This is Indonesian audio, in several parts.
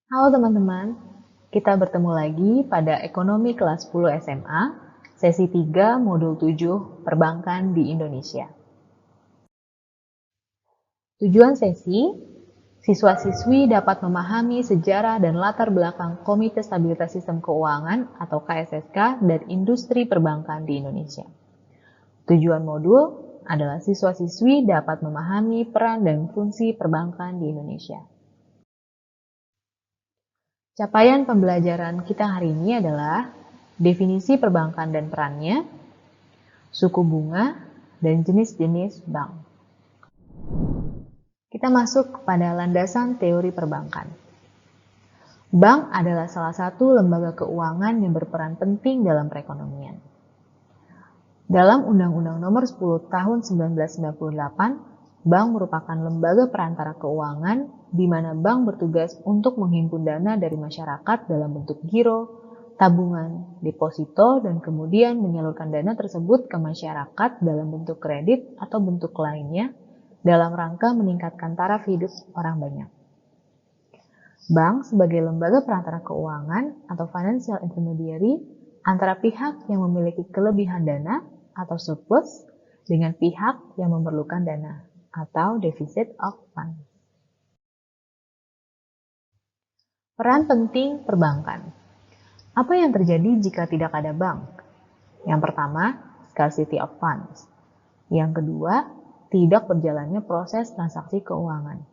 Halo teman-teman, kita bertemu lagi pada Ekonomi kelas 10 SMA, sesi 3 modul 7 Perbankan di Indonesia. Tujuan sesi, siswa-siswi dapat memahami sejarah dan latar belakang Komite Stabilitas Sistem Keuangan atau KSSK dan industri perbankan di Indonesia. Tujuan modul adalah siswa-siswi dapat memahami peran dan fungsi perbankan di Indonesia. Capaian pembelajaran kita hari ini adalah definisi perbankan dan perannya, suku bunga, dan jenis-jenis bank. Kita masuk kepada landasan teori perbankan. Bank adalah salah satu lembaga keuangan yang berperan penting dalam perekonomian. Dalam Undang-Undang Nomor 10 Tahun 1998, bank merupakan lembaga perantara keuangan di mana bank bertugas untuk menghimpun dana dari masyarakat dalam bentuk giro, tabungan, deposito, dan kemudian menyalurkan dana tersebut ke masyarakat dalam bentuk kredit atau bentuk lainnya dalam rangka meningkatkan taraf hidup orang banyak. Bank sebagai lembaga perantara keuangan atau financial intermediary antara pihak yang memiliki kelebihan dana atau surplus dengan pihak yang memerlukan dana atau deficit of fund. Peran penting perbankan. Apa yang terjadi jika tidak ada bank? Yang pertama, scarcity of funds. Yang kedua, tidak berjalannya proses transaksi keuangan.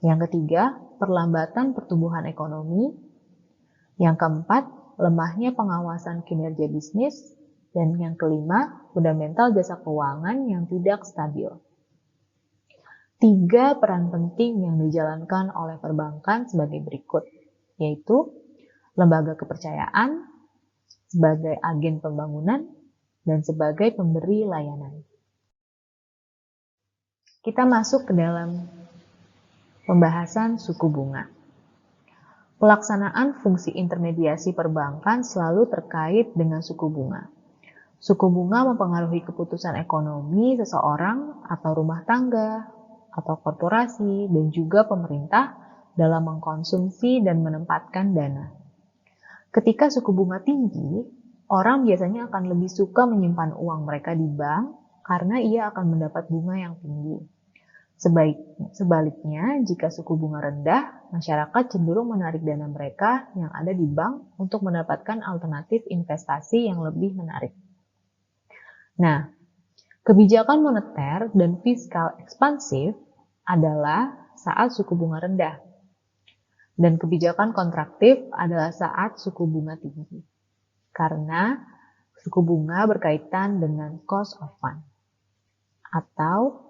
Yang ketiga, perlambatan pertumbuhan ekonomi. Yang keempat, lemahnya pengawasan kinerja bisnis. Dan yang kelima, fundamental jasa keuangan yang tidak stabil. 3 peran penting yang dijalankan oleh perbankan sebagai berikut, yaitu lembaga kepercayaan, sebagai agen pembangunan, dan sebagai pemberi layanan. Kita masuk ke dalam pembahasan suku bunga. Pelaksanaan fungsi intermediasi perbankan selalu terkait dengan suku bunga. Suku bunga mempengaruhi keputusan ekonomi seseorang atau rumah tangga, atau korporasi, dan juga pemerintah dalam mengkonsumsi dan menempatkan dana. Ketika suku bunga tinggi, orang biasanya akan lebih suka menyimpan uang mereka di bank karena ia akan mendapat bunga yang tinggi. Sebaliknya, jika suku bunga rendah, masyarakat cenderung menarik dana mereka yang ada di bank untuk mendapatkan alternatif investasi yang lebih menarik. Nah, kebijakan moneter dan fiskal ekspansif adalah saat suku bunga rendah, dan kebijakan kontraktif adalah saat suku bunga tinggi, karena suku bunga berkaitan dengan cost of fund atau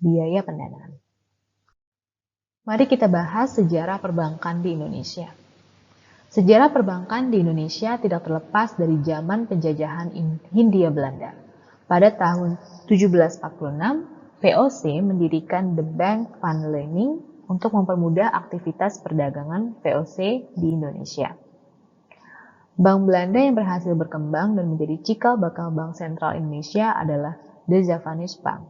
biaya pendanaan. Mari kita bahas sejarah perbankan di Indonesia. Sejarah perbankan di Indonesia tidak terlepas dari zaman penjajahan Hindia Belanda. Pada tahun 1746, VOC mendirikan The Bank van Lening untuk mempermudah aktivitas perdagangan VOC di Indonesia. Bank Belanda yang berhasil berkembang dan menjadi cikal bakal Bank Sentral Indonesia adalah The Javanese Bank.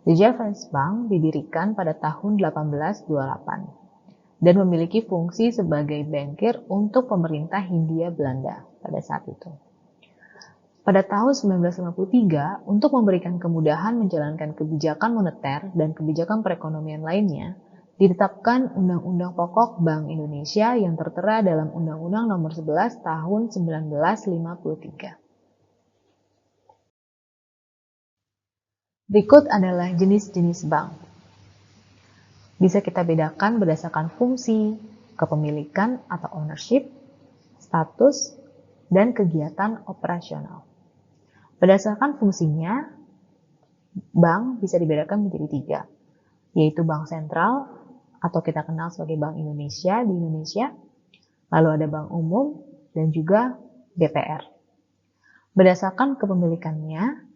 The Javanese Bank didirikan pada tahun 1828 dan memiliki fungsi sebagai bankir untuk pemerintah Hindia Belanda pada saat itu. Pada tahun 1953, untuk memberikan kemudahan menjalankan kebijakan moneter dan kebijakan perekonomian lainnya, ditetapkan Undang-Undang Pokok Bank Indonesia yang tertera dalam Undang-Undang Nomor 11 Tahun 1953. Berikut adalah jenis-jenis bank. Bisa kita bedakan berdasarkan fungsi, kepemilikan atau ownership, status, dan kegiatan operasional. Berdasarkan fungsinya, bank bisa dibedakan menjadi 3, yaitu bank sentral atau kita kenal sebagai Bank Indonesia di Indonesia, lalu ada bank umum, dan juga BPR. Berdasarkan kepemilikannya,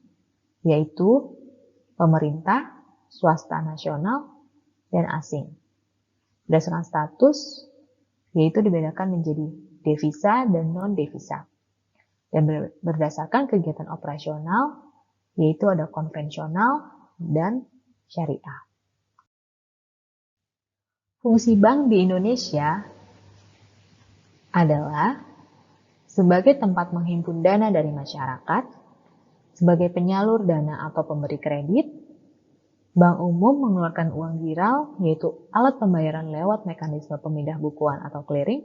yaitu pemerintah, swasta nasional, dan asing. Berdasarkan status, yaitu dibedakan menjadi devisa dan non-devisa. Dan berdasarkan kegiatan operasional, yaitu ada konvensional dan syariah. Fungsi bank di Indonesia adalah sebagai tempat menghimpun dana dari masyarakat, sebagai penyalur dana atau pemberi kredit, Bank Umum mengeluarkan uang viral, yaitu alat pembayaran lewat mekanisme pemindah bukuan atau clearing,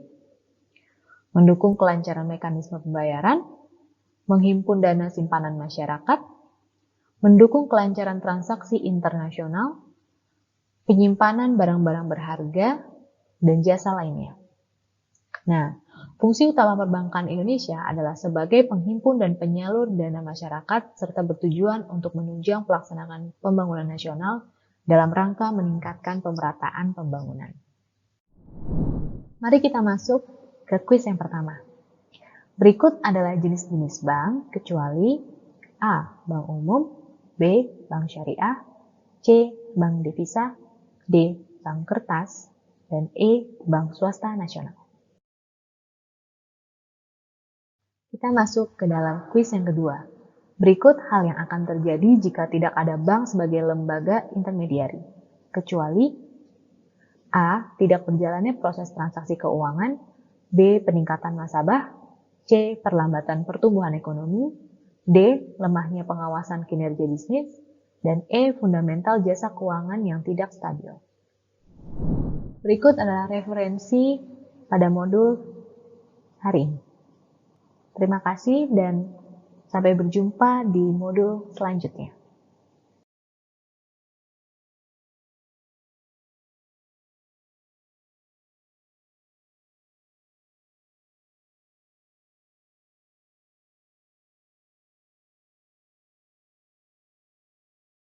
mendukung kelancaran mekanisme pembayaran, menghimpun dana simpanan masyarakat, mendukung kelancaran transaksi internasional, penyimpanan barang-barang berharga, dan jasa lainnya. Nah, fungsi utama perbankan Indonesia adalah sebagai penghimpun dan penyalur dana masyarakat serta bertujuan untuk menunjang pelaksanaan pembangunan nasional dalam rangka meningkatkan pemerataan pembangunan. Mari kita masuk ke kuis yang pertama. Berikut adalah jenis-jenis bank kecuali A. Bank Umum, B. Bank Syariah, C. Bank Devisa, D. Bank Kertas, dan E. Bank Swasta Nasional. Kita masuk ke dalam kuis yang kedua. Berikut hal yang akan terjadi jika tidak ada bank sebagai lembaga intermediari, kecuali A. Tidak berjalannya proses transaksi keuangan, B. Peningkatan nasabah, C. Perlambatan pertumbuhan ekonomi, D. Lemahnya pengawasan kinerja bisnis, dan E. Fundamental jasa keuangan yang tidak stabil. Berikut adalah referensi pada modul hari ini. Terima kasih dan sampai berjumpa di modul selanjutnya.